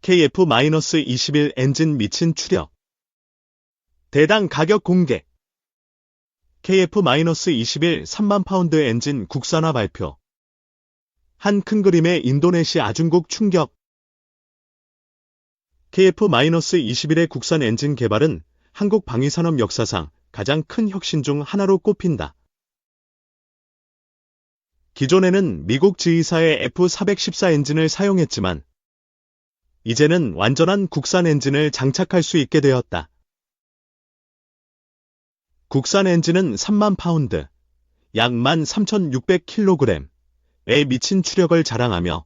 KF-21 엔진 미친 추력. 대당 가격 공개. KF-21 3만 파운드 엔진 국산화 발표. 한 큰 그림의 인도네시아 중국 충격. KF-21의 국산 엔진 개발은 한국 방위산업 역사상 가장 큰 혁신 중 하나로 꼽힌다. 기존에는 미국 지휘사의 F-414 엔진을 사용했지만 이제는 완전한 국산 엔진을 장착할 수 있게 되었다. 국산 엔진은 3만 파운드, 약 13,600kg의 미친 추력을 자랑하며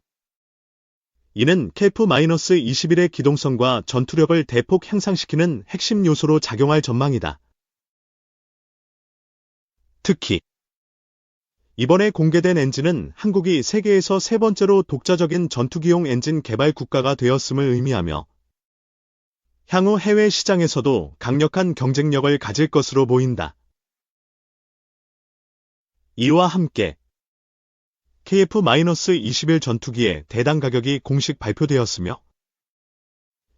이는 KF-21의 기동성과 전투력을 대폭 향상시키는 핵심 요소로 작용할 전망이다. 특히 이번에 공개된 엔진은 한국이 세계에서 세 번째로 독자적인 전투기용 엔진 개발 국가가 되었음을 의미하며 향후 해외 시장에서도 강력한 경쟁력을 가질 것으로 보인다. 이와 함께 KF-21 전투기의 대당 가격이 공식 발표되었으며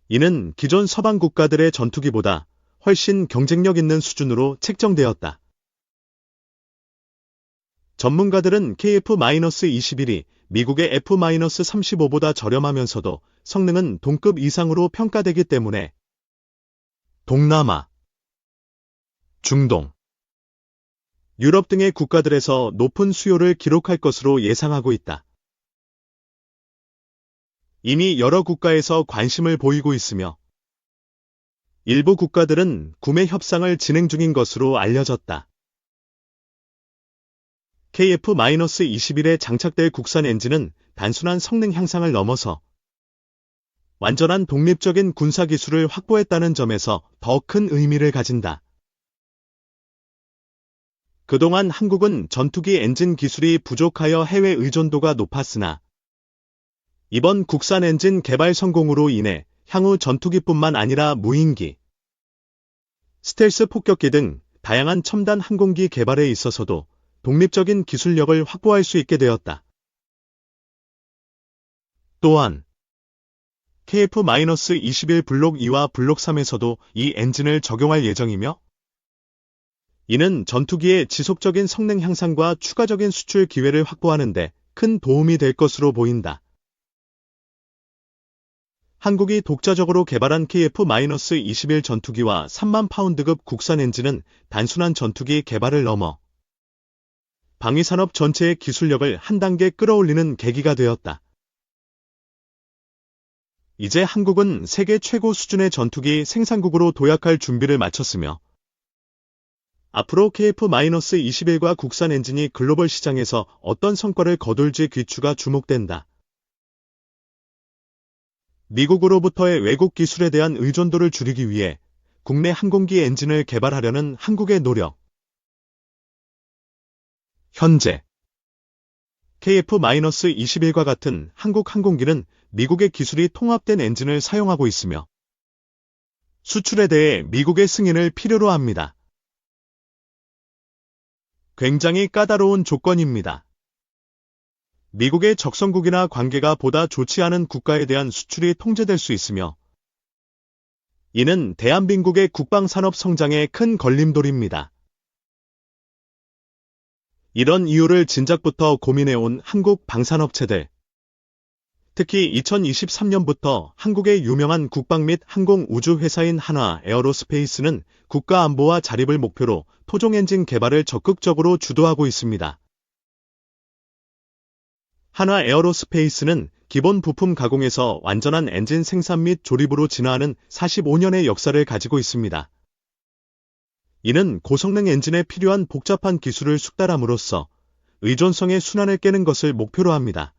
이는 기존 서방 국가들의 전투기보다 훨씬 경쟁력 있는 수준으로 책정되었다. 전문가들은 KF-21이 미국의 F-35보다 저렴하면서도 성능은 동급 이상으로 평가되기 때문에 동남아, 중동, 유럽 등의 국가들에서 높은 수요를 기록할 것으로 예상하고 있다. 이미 여러 국가에서 관심을 보이고 있으며 일부 국가들은 구매 협상을 진행 중인 것으로 알려졌다. KF-21에 장착될 국산 엔진은 단순한 성능 향상을 넘어서 완전한 독립적인 군사 기술을 확보했다는 점에서 더 큰 의미를 가진다. 그동안 한국은 전투기 엔진 기술이 부족하여 해외 의존도가 높았으나 이번 국산 엔진 개발 성공으로 인해 향후 전투기뿐만 아니라 무인기, 스텔스 폭격기 등 다양한 첨단 항공기 개발에 있어서도 독립적인 기술력을 확보할 수 있게 되었다. 또한 KF-21 블록 2와 블록 3에서도 이 엔진을 적용할 예정이며 이는 전투기의 지속적인 성능 향상과 추가적인 수출 기회를 확보하는 데 큰 도움이 될 것으로 보인다. 한국이 독자적으로 개발한 KF-21 전투기와 3만 파운드급 국산 엔진은 단순한 전투기 개발을 넘어 방위산업 전체의 기술력을 한 단계 끌어올리는 계기가 되었다. 이제 한국은 세계 최고 수준의 전투기 생산국으로 도약할 준비를 마쳤으며 앞으로 KF-21과 국산 엔진이 글로벌 시장에서 어떤 성과를 거둘지 귀추가 주목된다. 미국으로부터의 외국 기술에 대한 의존도를 줄이기 위해 국내 항공기 엔진을 개발하려는 한국의 노력. 현재 KF-21과 같은 한국 항공기는 미국의 기술이 통합된 엔진을 사용하고 있으며 수출에 대해 미국의 승인을 필요로 합니다. 굉장히 까다로운 조건입니다. 미국의 적성국이나 관계가 보다 좋지 않은 국가에 대한 수출이 통제될 수 있으며 이는 대한민국의 국방산업 성장에 큰 걸림돌입니다. 이런 이유를 진작부터 고민해온 한국 방산업체들, 특히 2023년부터 한국의 유명한 국방 및 항공 우주 회사인 한화 에어로스페이스는 국가 안보와 자립을 목표로 토종 엔진 개발을 적극적으로 주도하고 있습니다. 한화 에어로스페이스는 기본 부품 가공에서 완전한 엔진 생산 및 조립으로 진화하는 45년의 역사를 가지고 있습니다. 이는 고성능 엔진에 필요한 복잡한 기술을 숙달함으로써 의존성의 순환을 깨는 것을 목표로 합니다.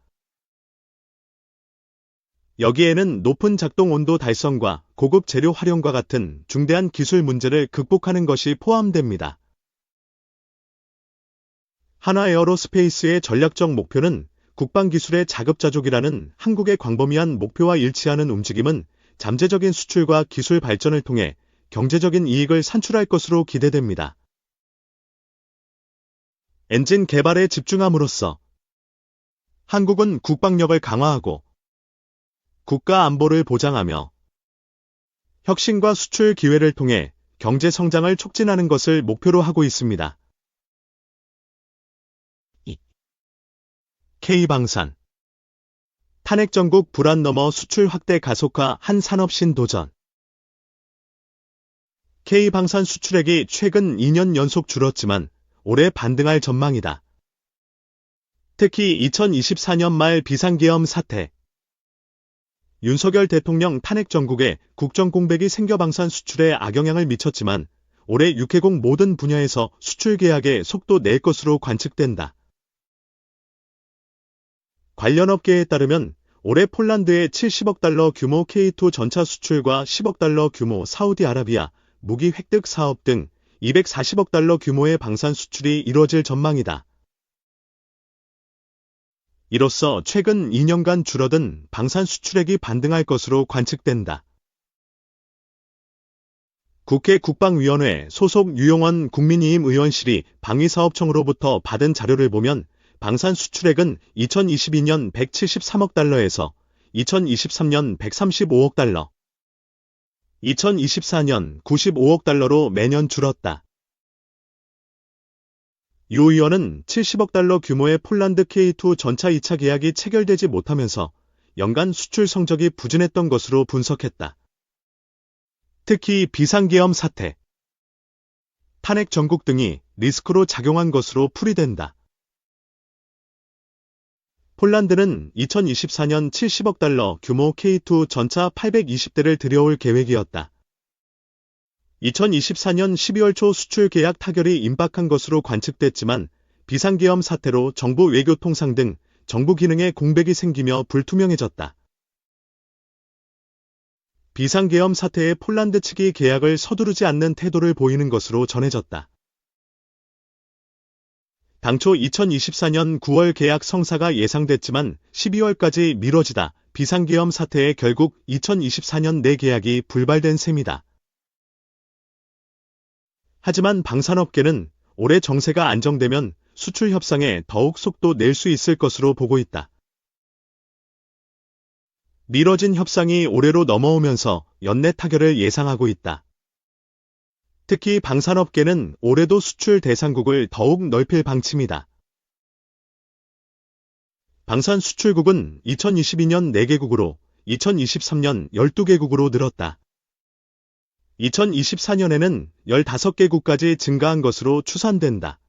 여기에는 높은 작동 온도 달성과 고급 재료 활용과 같은 중대한 기술 문제를 극복하는 것이 포함됩니다. 한화 에어로스페이스의 전략적 목표는 국방기술의 자급자족이라는 한국의 광범위한 목표와 일치하는 움직임은 잠재적인 수출과 기술 발전을 통해 경제적인 이익을 산출할 것으로 기대됩니다. 엔진 개발에 집중함으로써 한국은 국방력을 강화하고 국가 안보를 보장하며 혁신과 수출 기회를 통해 경제 성장을 촉진하는 것을 목표로 하고 있습니다. K방산 탄핵 전국 불안 넘어 수출 확대 가속화 한 산업 신도전. K방산 수출액이 최근 2년 연속 줄었지만 올해 반등할 전망이다. 특히 2024년 말 비상계엄 사태, 윤석열 대통령 탄핵 전국에 국정 공백이 생겨 방산 수출에 악영향을 미쳤지만 올해 육해공 모든 분야에서 수출 계약에 속도 낼 것으로 관측된다. 관련 업계에 따르면 올해 폴란드의 70억 달러 규모 K2 전차 수출과 10억 달러 규모 사우디아라비아 무기 획득 사업 등 240억 달러 규모의 방산 수출이 이뤄질 전망이다. 이로써 최근 2년간 줄어든 방산 수출액이 반등할 것으로 관측된다. 국회 국방위원회 소속 유용원 국민의힘 의원실이 방위사업청으로부터 받은 자료를 보면 방산 수출액은 2022년 173억 달러에서 2023년 135억 달러, 2024년 95억 달러로 매년 줄었다. 유 의원은 70억 달러 규모의 폴란드 K2 전차 2차 계약이 체결되지 못하면서 연간 수출 성적이 부진했던 것으로 분석했다. 특히 비상계엄 사태, 탄핵 전국 등이 리스크로 작용한 것으로 풀이된다. 폴란드는 2024년 70억 달러 규모 K2 전차 820대를 들여올 계획이었다. 2024년 12월 초 수출 계약 타결이 임박한 것으로 관측됐지만 비상계엄 사태로 정부 외교통상 등 정부 기능에 공백이 생기며 불투명해졌다. 비상계엄 사태에 폴란드 측이 계약을 서두르지 않는 태도를 보이는 것으로 전해졌다. 당초 2024년 9월 계약 성사가 예상됐지만 12월까지 미뤄지다 비상계엄 사태에 결국 2024년 내 계약이 불발된 셈이다. 하지만 방산업계는 올해 정세가 안정되면 수출 협상에 더욱 속도 낼 수 있을 것으로 보고 있다. 미뤄진 협상이 올해로 넘어오면서 연내 타결을 예상하고 있다. 특히 방산업계는 올해도 수출 대상국을 더욱 넓힐 방침이다. 방산 수출국은 2022년 4개국으로 2023년 12개국으로 늘었다. 2024년에는 15개국까지 증가한 것으로 추산된다.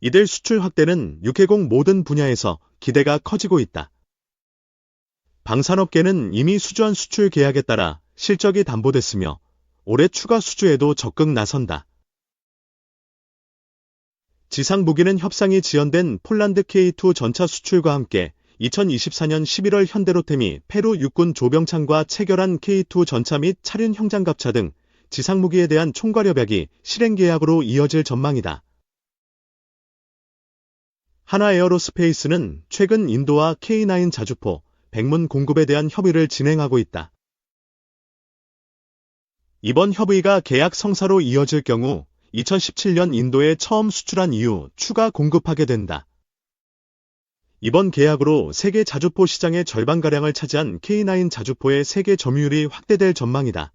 이들 수출 확대는 육해공 모든 분야에서 기대가 커지고 있다. 방산업계는 이미 수주한 수출 계약에 따라 실적이 담보됐으며 올해 추가 수주에도 적극 나선다. 지상무기는 협상이 지연된 폴란드 K2 전차 수출과 함께 2024년 11월 현대로템이 페루 육군 조병창과 체결한 K2 전차 및 차륜 형장갑차 등 지상무기에 대한 총괄협약이 실행계약으로 이어질 전망이다. 하나에어로스페이스는 최근 인도와 K9 자주포, 백문 공급에 대한 협의를 진행하고 있다. 이번 협의가 계약 성사로 이어질 경우 2017년 인도에 처음 수출한 이후 추가 공급하게 된다. 이번 계약으로 세계 자주포 시장의 절반가량을 차지한 K9 자주포의 세계 점유율이 확대될 전망이다.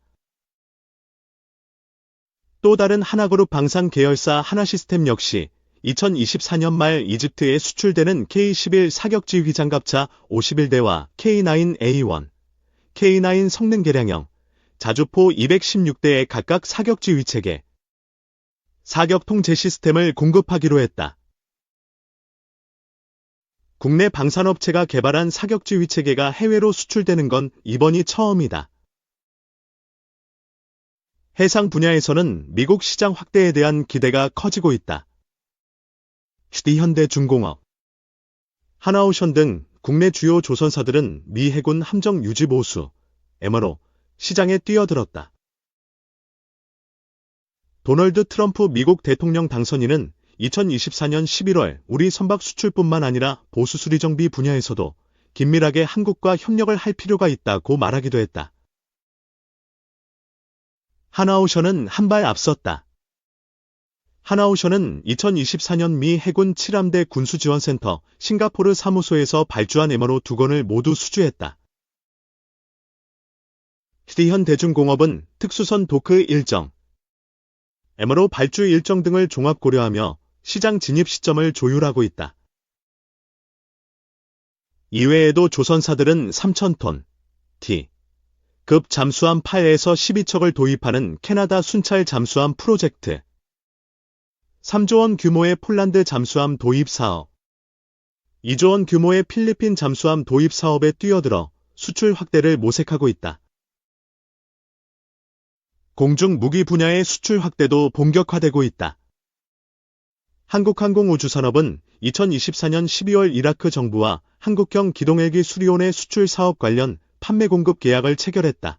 또 다른 하나그룹 방산 계열사 하나시스템 역시 2024년 말 이집트에 수출되는 K11 사격지 휘장갑차 51대와 K9A1, K9 성능 개량형, 자주포 216대의 각각 사격지 위체계, 사격 통제 시스템을 공급하기로 했다. 국내 방산업체가 개발한 사격지 위체계가 해외로 수출되는 건 이번이 처음이다. 해상 분야에서는 미국 시장 확대에 대한 기대가 커지고 있다. 현대중공업, 하나오션 등 국내 주요 조선사들은 미 해군 함정 유지 보수, MRO, 시장에 뛰어들었다. 도널드 트럼프 미국 대통령 당선인은 2024년 11월 우리 선박 수출뿐만 아니라 보수 수리 정비 분야에서도 긴밀하게 한국과 협력을 할 필요가 있다고 말하기도 했다. 하나오션은 한 발 앞섰다. 하나오션은 2024년 미 해군 7함대 군수지원센터 싱가포르 사무소에서 발주한 MRO 2건을 모두 수주했다. 희대현 대중공업은 특수선 도크 일정, MRO 발주 일정 등을 종합 고려하며 시장 진입 시점을 조율하고 있다. 이외에도 조선사들은 3,000톤 T급 잠수함 8에서 12척을 도입하는 캐나다 순찰 잠수함 프로젝트, 3조 원 규모의 폴란드 잠수함 도입 사업, 2조 원 규모의 필리핀 잠수함 도입 사업에 뛰어들어 수출 확대를 모색하고 있다. 공중 무기 분야의 수출 확대도 본격화되고 있다. 한국항공우주산업은 2024년 12월 이라크 정부와 한국형 기동헬기 수리온의 수출 사업 관련 판매 공급 계약을 체결했다.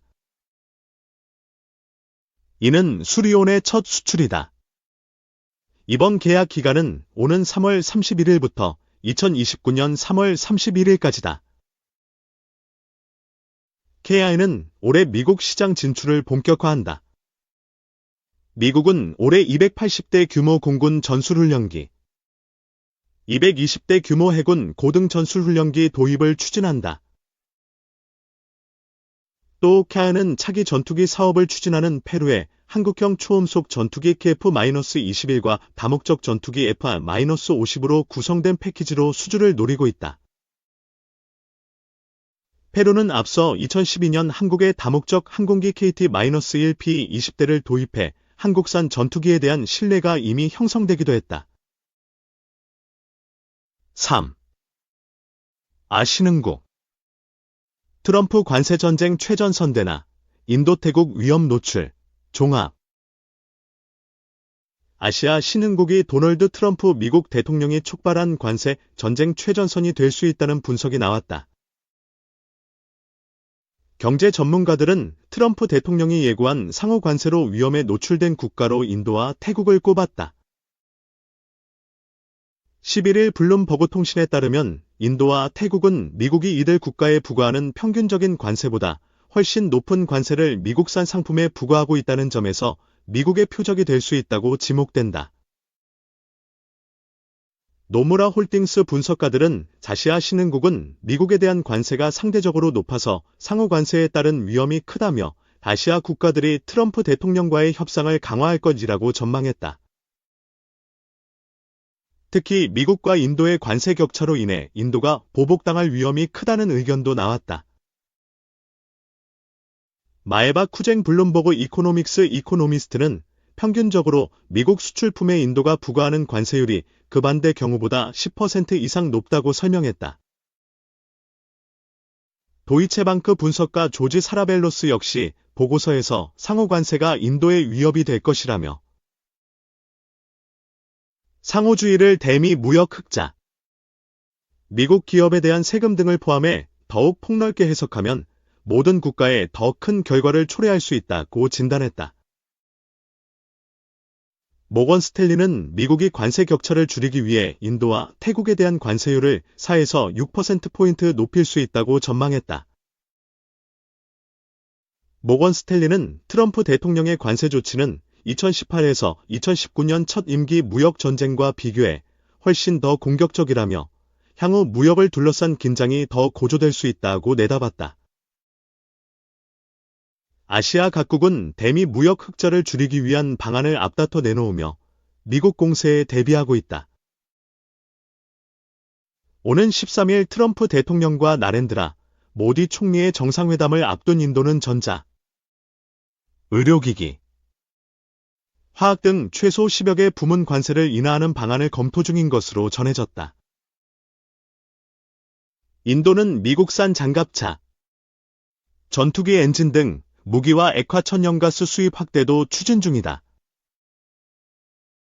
이는 수리온의 첫 수출이다. 이번 계약 기간은 오는 3월 31일부터 2029년 3월 31일까지다. KI는 올해 미국 시장 진출을 본격화한다. 미국은 올해 280대 규모 공군 전술훈련기, 220대 규모 해군 고등 전술훈련기 도입을 추진한다. 또 KI는 차기 전투기 사업을 추진하는 페루에 한국형 초음속 전투기 KF-21과 다목적 전투기 F-50로 구성된 패키지로 수주를 노리고 있다. 페루는 앞서 2012년 한국의 다목적 항공기 KT-1P-20대를 도입해 한국산 전투기에 대한 신뢰가 이미 형성되기도 했다. 3. 아시는국 트럼프 관세전쟁 최전선대나 인도 태국 위험 노출 종합 아시아 신흥국이 도널드 트럼프 미국 대통령이 촉발한 관세 전쟁 최전선이 될 수 있다는 분석이 나왔다. 경제 전문가들은 트럼프 대통령이 예고한 상호 관세로 위험에 노출된 국가로 인도와 태국을 꼽았다. 11일 블룸버그 통신에 따르면 인도와 태국은 미국이 이들 국가에 부과하는 평균적인 관세보다 훨씬 높은 관세를 미국산 상품에 부과하고 있다는 점에서 미국의 표적이 될 수 있다고 지목된다. 노무라 홀딩스 분석가들은 자시아 신흥국은 미국에 대한 관세가 상대적으로 높아서 상호 관세에 따른 위험이 크다며 아시아 국가들이 트럼프 대통령과의 협상을 강화할 것이라고 전망했다. 특히 미국과 인도의 관세 격차로 인해 인도가 보복당할 위험이 크다는 의견도 나왔다. 마에바 쿠쟁 블룸버그 이코노믹스 이코노미스트는 평균적으로 미국 수출품에 인도가 부과하는 관세율이 그 반대 경우보다 10% 이상 높다고 설명했다. 도이체방크 분석가 조지 사라벨로스 역시 보고서에서 상호 관세가 인도의 위협이 될 것이라며 상호주의를 대미 무역 흑자, 미국 기업에 대한 세금 등을 포함해 더욱 폭넓게 해석하면 모든 국가에 더 큰 결과를 초래할 수 있다고 진단했다. 모건 스탠리는 미국이 관세 격차를 줄이기 위해 인도와 태국에 대한 관세율을 4에서 6%포인트 높일 수 있다고 전망했다. 모건 스탠리는 트럼프 대통령의 관세 조치는 2018에서 2019년 첫 임기 무역 전쟁과 비교해 훨씬 더 공격적이라며 향후 무역을 둘러싼 긴장이 더 고조될 수 있다고 내다봤다. 아시아 각국은 대미 무역 흑자를 줄이기 위한 방안을 앞다퉈 내놓으며 미국 공세에 대비하고 있다. 오는 13일 트럼프 대통령과 나렌드라 모디 총리의 정상회담을 앞둔 인도는 전자, 의료기기, 화학 등 최소 10여 개 부문 관세를 인하하는 방안을 검토 중인 것으로 전해졌다. 인도는 미국산 장갑차, 전투기 엔진 등 무기와 액화 천연가스 수입 확대도 추진 중이다.